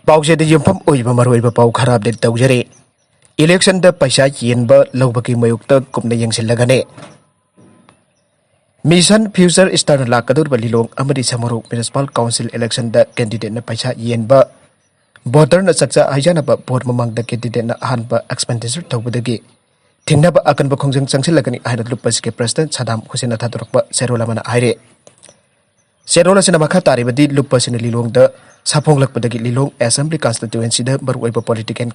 Pauze de Yumpam Uiba Maruiba Pau Karab de Taujere. Election the Pasha Yenba Lobaki Mayokta Kumna Yang Silagane. Mission Future Star Lakadur Balilong Amadi Samuru Municipal Council election the candidate na Pasha Yenba. Voter na Saksa Ayanaba Port Mamang the candidate na Hanba expenditure Taubadagi. Tingnaba akan ba khongjang changsilakli haina Lupaske President Saddam Hussein Thaturokba Serolamana Aire. Serola sina makha taribadi Lupa sina lilong da Saponglakpadagi lilong Assembly Constituency da baruiba political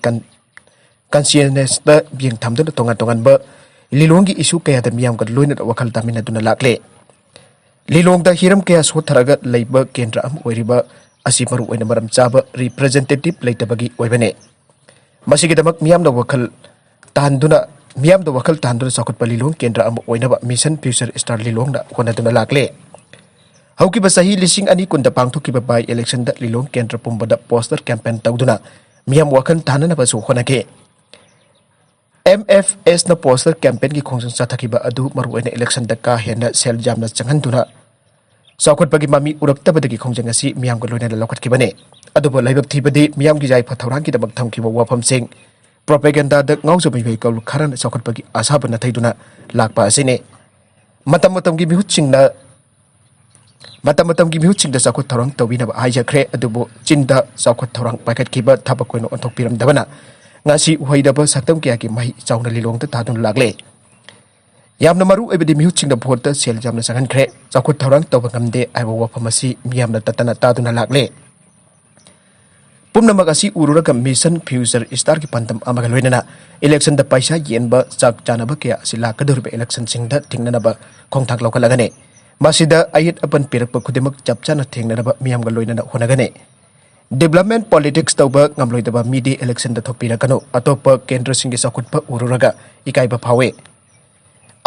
conscience da biang thamdun tongan ba lilongi issue kaya da miyam ka loina wakal tamina duna lakle. Lilong da hiram kaya sotharaga leiba kendra am oiriba asi maru oina maram chaba representative Leite bagi oibane. Masigidamak miyam da wakal tahanduna Miyam da wakal tahanduna sakut palilong kendra am oinaba Mission Future Star lilong da kona duna lakle. Hauki basahi lising ani kunda pangthuki by election da lilong kendra pumbada poster campaign tawduna miyam wakan tahanana ba su khona ke. MFS na poster campaign ki khongjang sathakiba adu maruina election da ka hena sel jamna changhanduna sakut bagi mami uraktabadagi khongjang asi miyam ko loina lokhat kibane adu bo laibak thibadi miyam ki jai phathawrang ki dabak thamkiba wafam sing propaganda da ngaujo bai kal kharan sakut bagi asa bana thaiduna lakpa asine matam ki mihutching na matam ki mihutching da sakut thawrang tawina ba hajakre adubo chinda sakut thawrang paket kiba thabak koino onthok piram dabana ngasi uhaidaba saktam kya ki mai chawna lilong ta tadun lagle yamna maru ebedi mihutching da vote ta sel jamna sangan khre sakut thawrang tawba ngamde aiwa wafamasi miyamna tatana taduna lagle Pumna magasi ururaga Mission Future Star ki pantam amaga loinana election da paisa yenba chak chanaba kya sila kadurbe election singda tingnanaba khongthak laukalagane masida ayit apan pirakpa khudimak chapchana tingnanaba miyamga loinana honagane development politics tawba ngamloidaba midi election da thokpirakano atopa kendra singi sakutpa ururaga ikaiba phawe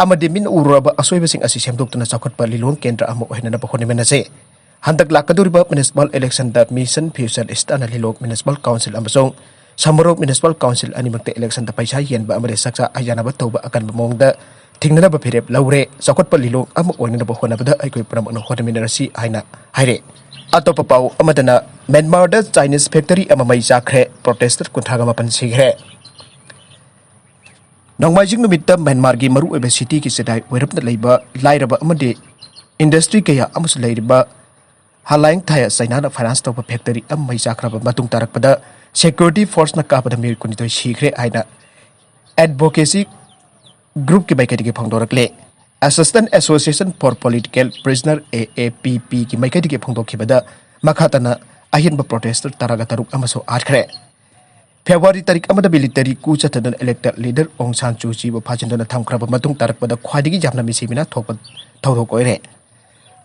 amadi min ururaba asoiba sing asi semdoktuna sakutpa lilong kendra amo ohinana ba khonimenase Handak lakaduriba municipal election da Mission Future Star na lilog municipal council amasong samaro municipal council animakte election da paisa yenba amare saksa ayana ba tawba akan bamong da tingnana ba phirep laure sakot pa lilong am oinana ba hona bada aikoi pram ono hodaminarasi haina haire atopa pau amadana Myanmar da Chinese factory amamai Sikhre protester kunthaga mapan Sikhre Nongmajing numitta Myanmar gi maru ebe city ki sedai werapna leiba lairaba amade industry kaya amus leiriba Halang Thaya Sainana Finance Top Factory am Mai Sikhre matung tarak pada security force na kapada mir kunito Sikhre aina advocacy group ki baikati ki phangdorakle Assistant Association for Political Prisoner AAPP ki baikati ki phangdokhi bada makhatana ahin ba protester taraga taruk amaso akhre February tarik amada military ku chatadan elected leader Aung San Suu Kyi ba phajindana thamkraba matung tarak pada khwadigi jamna misimina thokpa thawro koire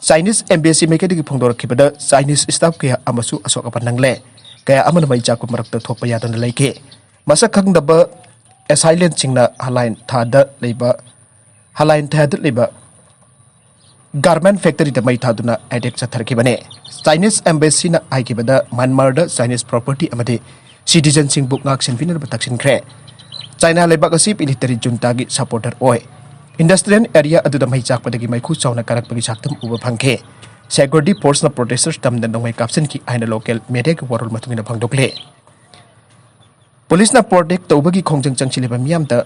Chinese embassy mekedi ki phongdor khibada Chinese staff kaya amasu asok apanangle kaya amana mai chaku marakta thokpa yadana leike masak khangdaba asylum chingna halain thada leba garment factory da mai thaduna attack chathar khibane Chinese embassy na ai khibada Myanmar da Chinese property amade citizen sing book ngak senpiner bataksin khre China leba kasi military junta gi supporter oi Industrial area adu da mai chak padagi mai khu chawna karak pagi saktam uba phangke security force na protesters tam da nongmai caption ki aina local media ki warul matungina phangdokle police na protect tawbagi khongjang changchileba miyam da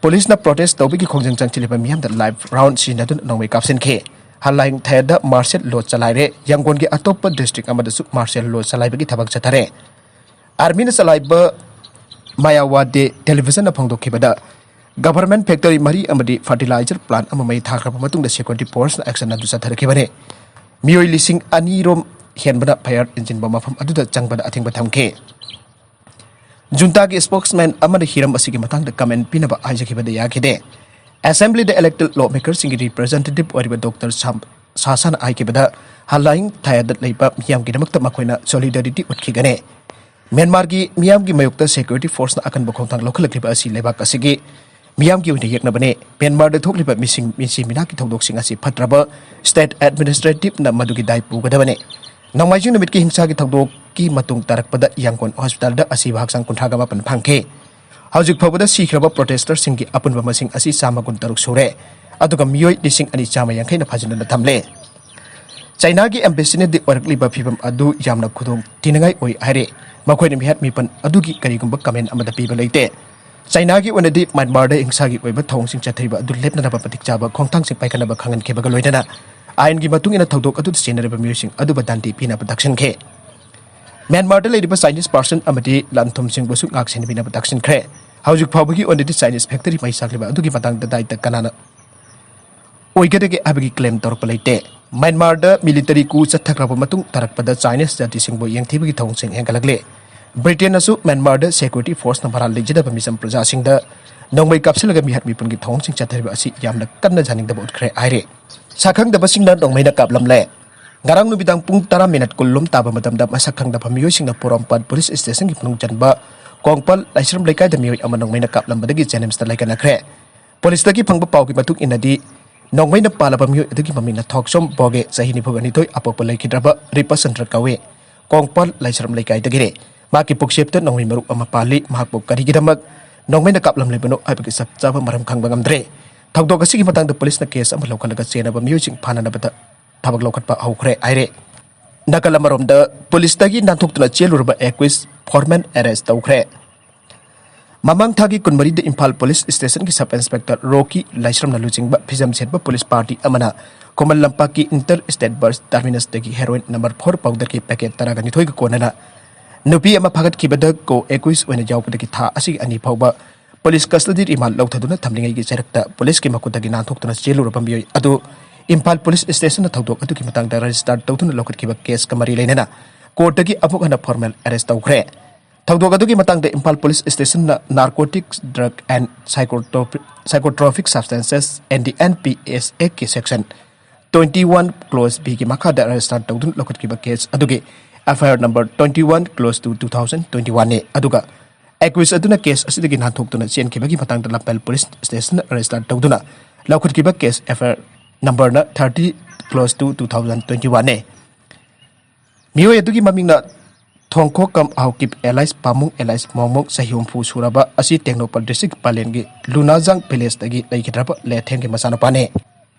police na protest tawbagi khongjang changchileba miyam da live round sina dun nongmai caption ke halaing thada martial law chalaire yangon gi atop district amada su martial law chalaibagi thabak chathare army na chalaiba mayawade television na phangdokhibada Government factory mari amadi fertilizer plant amamai thakraba matung da security force na action adu satharaki bane mioi lising ani rom henbana fire engine ba mafam adu da changbada athing ba thamke junta gi spokesman amada hiram asigi matang da comment pinaba ajaki bada yakide assembly the elected lawmakers singi representative oriba Dr. Sasan aiki bada halaing thayad leiba miyam gi damakta makoina solidarity utkigane Myanmar gi miyam gi mayokta security force na akan bokongtang local kliba asi lebak asigi Miyam ki yekna bane Myanmar da thokliba misi mina ki thodok sing asi phatraba state administrative na madugi dai puga bane nongmaijing namit ki hingsa ki thodok ki matung tarak pada yangkon hospital da asi bahaksang kunthaga mapan phangke haujuk phobada sikraba protester sing ki apunba masing asi sama gun taruk sure aduga miyoi lising ani chama yangkai na phajina na thamle China की embassy ने ओरकलिबा फिबम अदु यामना खुदोंग तिनंगाई ओइ हारे मखोइने मिहत मिपन अदुगी करिगुंबा comment अमदा पीबा लेते China की ओनदि Myanmar the हिंसागी ओइबा थोंगसिंग चथरिबा अदु लेपनबा पतिक चाबा खोंगथांगसिंग पाइखनबा खांगन खेबा लोइदना आयन की मतुंग इन थौदोक अदु सेनरबा म्यूसिंग अदु बदांति पीना प्रोडक्शन खे Myanmar द लेरिबा चाइनीज पर्सन अमदि लानथुमसिंग बसु ngaksen pina प्रोडक्शन खे हौजुक फावबगी ओनदि चाइनीज फैक्ट्री मै साखलिबा अदुगी मतंग द दाइता कनाना ओइगदगे अबगी क्लेम तौरप लेते Myanmar द मिलिटरी कू चथख्रब मतुंग तरकपद चाइनीज जातिसिंगबो यंगथिबगी थोंगसिंग हेंगलगले Britain asu Myanmar द security force na baral lejada misam prajasing da nongbai kapsilaga mihat mipungi thongsing chathariba asi yamna kanna janing da bot khre aire sakhang da basing na nongbai na kaplam le ngarang nubidang pung 10 minute kullum taba matam da masakhang da phamiyo sing na porompat police station ki punung janba kongpal laisram lekai da miyo ama nongbai na kaplam badagi janems da laikana khre police da ki phangba paw ki matuk inadi nongbai na palaba miyo adagi maming na thoksom boge sahini phugani toy apopol laikhidraba representative kawe kongpal laisram lekai da gire Maki puksep tu nongmi meruk ama pali mahak kari gidamak nongmi nak kaplam lebeno abagi sab jaba maram khang bangam dre thakdo kasi ki matang de police na case am lokal ga chena ba music phana na bata thabak lokat pa hourkkadouri aire nakala marom da police tagi nanthok tuna chelur ba equis foreman arrest hourkkadouri mamang thagi kunmari de Imphal police station ki sub inspector Rocky laisram na lujing ba phizam set ba police party amana Leppa ki inter state bus terminus tagi heroin number 4 powder ki packet taraga ni thoi ko konana Nupi ama phagat kibada ko 21 oina jawpada ki tha asi ani phawba police custody rimal lauthaduna thamlingai gi cherakta police ki makutagi nanthokna chelur pambioi adu Imphal police station na thodok adu ki matang da register tawthuna lokat kiba case kamari leinana court gi amuk ana formal arrest tawkhre thodok adu ki matang da Imphal police station na narcotics drug and psychotropic substances and the NPS Act ki section 21 clause B ki makha da arrest tawthun lokat kiba case adu gi FIR number 21 close to 2021 ne aduga accused aduna case asidagi nanthokduna chen kibagi matang da Lapel police station arrest tawduna laukut kiba case FIR number na 30 close to 2021 ne miyo adugi maming na thongkho kam aukip allies pamung allies momong sahiom fu suraba asi Technopal district palengi lunajang village tagi laikhidraba letheng ki masana pane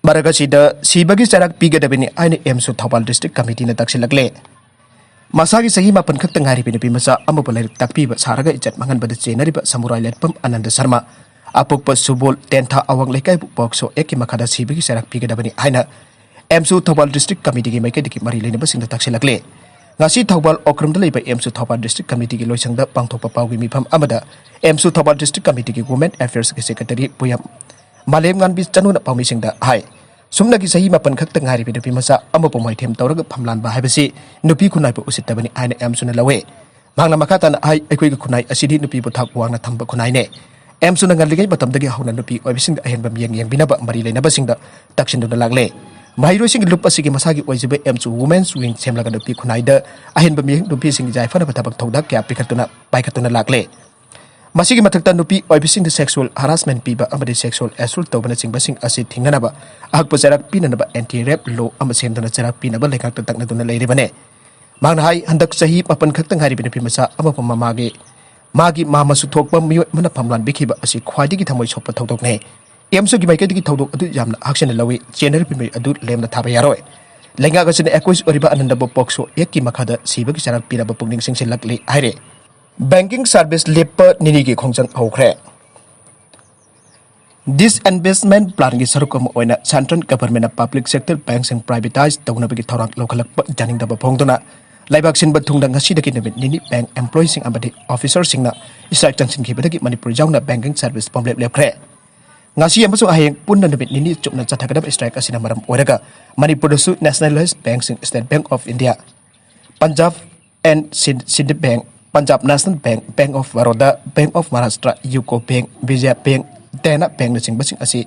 maraga sida sibagi cheirak Pigadabani aine emsu Thoubal district committee na taksillakli Masagi sahi mapan khak tangari pinapi masa amo palai takpi ba saraga ijat mangan bada chenari ba samurai letpam Ananda Sharma apok pa subol tentha awang lekai bokso eki makada sibagi cheirak Pigadabani aina emsu Thoubal district committee gi maike diki mari leina ba singda taksillakle ngasi Thoubal okram da leiba emsu Thoubal district committee gi loisang da pangthokpa pawgi mifam amada emsu Thoubal district committee gi women affairs gi secretary puyam malem ngan bi chanu na pawmi singda hai sumna ki sahi mapan khak tangari pe nupi masa amapo maithem tawraga Famlanba haibasi nupi khunai pa usitabani aina emsuna lawe mangna makata na ai ekoi ga khunai asidi nupi bu thak wangna thamba khunai ne emsuna ngalligai batamdagi hauna nupi oibising da ahenba miyang yang binaba mari leina basing da taksin da lagle mahiro sing lup asigi masagi oijibe emsu women's wing semlaga nupi khunai da ahenba miyang nupi sing jai fana batabak thauda kya pikatuna paikatuna lagle Masigi matakta nupi oibising the sexual harassment piba amadi sexual assault tawbana singbasing asi thingnanaba ahakpa cherak pinanaba anti rape law ama semdana cherak pinaba lekak takna duna leiribane mangna hai handak sahi mapan khaktang hari binapi masa ama pama magi mama su thokpa miyo mana Famlanbikhiba asi khwaidi gi thamoi soppa thodok ne emso gi maike gi thodok adu jamna action lawi channel pimai adu lemna thaba yaroi lenga ga sine 21 oriba Ananda bokso ekki makhada siba gi cherak pinaba pungning singsilakli haire Banking service Leppa nini ki khongjang hourkkadouri This investment plan ki sarukam oina central government public sector banks and privatize tawna bagi thorang lokalak janing da phongdona laibak sin bathung da ngasi da ki nini bank employees sing amadi officers sing na strike tension ki badagi Manipur Yaona banking service Pumlep Lepkhre ngasi amasu aheng punna nini chupna chathakadam strike asina maram oraga Manipur su nationalized banks sing State Bank of India Punjab and Sindh Bank Punjab National Bank, Bank of Baroda, Bank of Maharashtra, UCO Bank, BJP Bank, Dana Bank na singbasing asi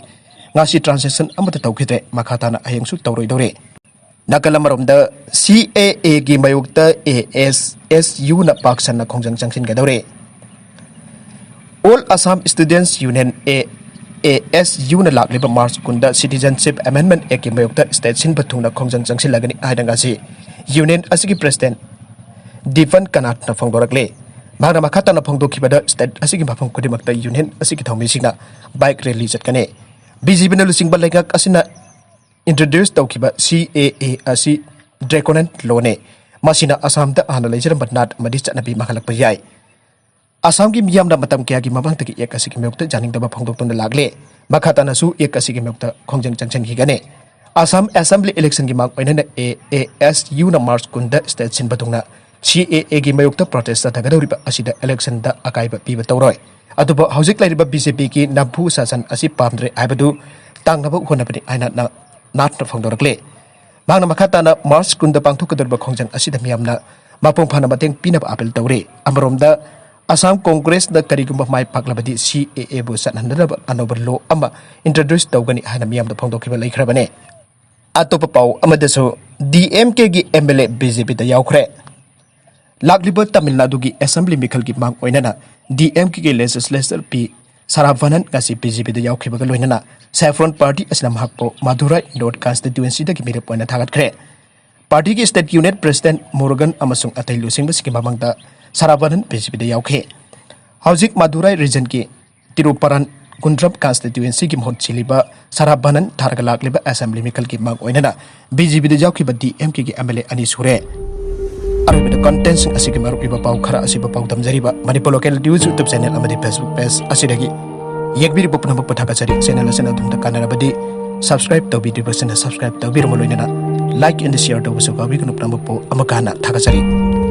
ngasi transaction amata tawkhite makata na aheng su tawroi dore nakalamarom da CAA gi mayokta ASSU na paksan na khongjang changsin ga dore All Assam Students Union ASU na lagliba March kunda Citizenship Amendment Act gi mayokta state sin bathung na khongjang changsin lagani aidanga si Union asigi president Different kanat na phongdorakle magna makata na phongdokibada state asigi mafam kudimakta union asigi thawmi singna bike rally chatkane BJP na lusing balaiga asina introduce tawkiba CAA asi ड्रेकोनन लोने मसीना असम दा हाना लेजरम नाट मदि चटनाबी मखलक याय असम की मियाम दा मतम क्या की मबंग तक एक असि की मेउक्ता जानिंग दबा फोंगदोक तुन लागले मखाता नसु एक असि की मेउक्ता खोंजंग चंगचन की गने असम असेंबली इलेक्शन की मांग ओइना AASU ना मार्च कुंदा स्टेट सिन बतुंगना CAA की मयुक्ता प्रोटेस्ट थगदौरि असिदा इलेक्शन दा अकाइबा पीबा तौरोय अदुबो हौजिक लाइरिबा BJP की नभु शासन असि पामद्रे आइबदु तांगनबा होनबनि आइना नाट फोंदोरकले मांगना मखाताना मार्च कुंदा पांथुकदरबा खोंजंग असिदा मियामना मापोंग फाना मतेंग पीनबा अपील तौरे अमरोमदा असम कांग्रेस दा करिगुंबा माइ पाकलबदि CAA बु सनहनदबा अनोबर लो अमा इंट्रोड्यूस तौगनि हाना मियामदा फोंदोखिबा लेखरबने अतोप पाउ अमदसो DMK की MLA BJP da Yaokhre लाकलिबा Tamil Nadu की असेंबली मिखल की मांग ओइनाना DMK के लेजिस्लेचर पी सरावनन कासी BJP da Yaokhre बगा लोइनाना सैफ्रॉन पार्टी असना महपो मधुराई नॉर्थ कॉन्स्टिट्यूएंसी दगी मेरे पॉइंट थागतखरे पार्टी की स्टेट यूनिट प्रेसिडेंट मोरगन अमसुंग अतै लुसिंग बसकी मांगदा सरावनन BJP da Yaokhre हौजिक मधुराई रीजन की तिरुपरन कुंद्रम कॉन्स्टिट्यूएंसी की मोहन चिलिबा सरावनन थारगलाकलिबा असेंबली मिखल की मांग ओइनाना BJP da Yaokhre DMK की MLA अनि सुरे अरबिद कंटेंट्स असिगे मरुइबा पाउ खरा असिबा पाउ दमजरिबा Manipur local news YouTube channel अमदि फेसबुक पेज असिदगी येकबिरि बपनम पथाकचरी चैनल असन अदुमदा कानरबदि सब्सक्राइब तौबिदिबसना सब्सक्राइब तौबिरमलोइना लाइक एंड शेयर तौबसु बाबिगनु प्रमपो अमकाना थाकचरी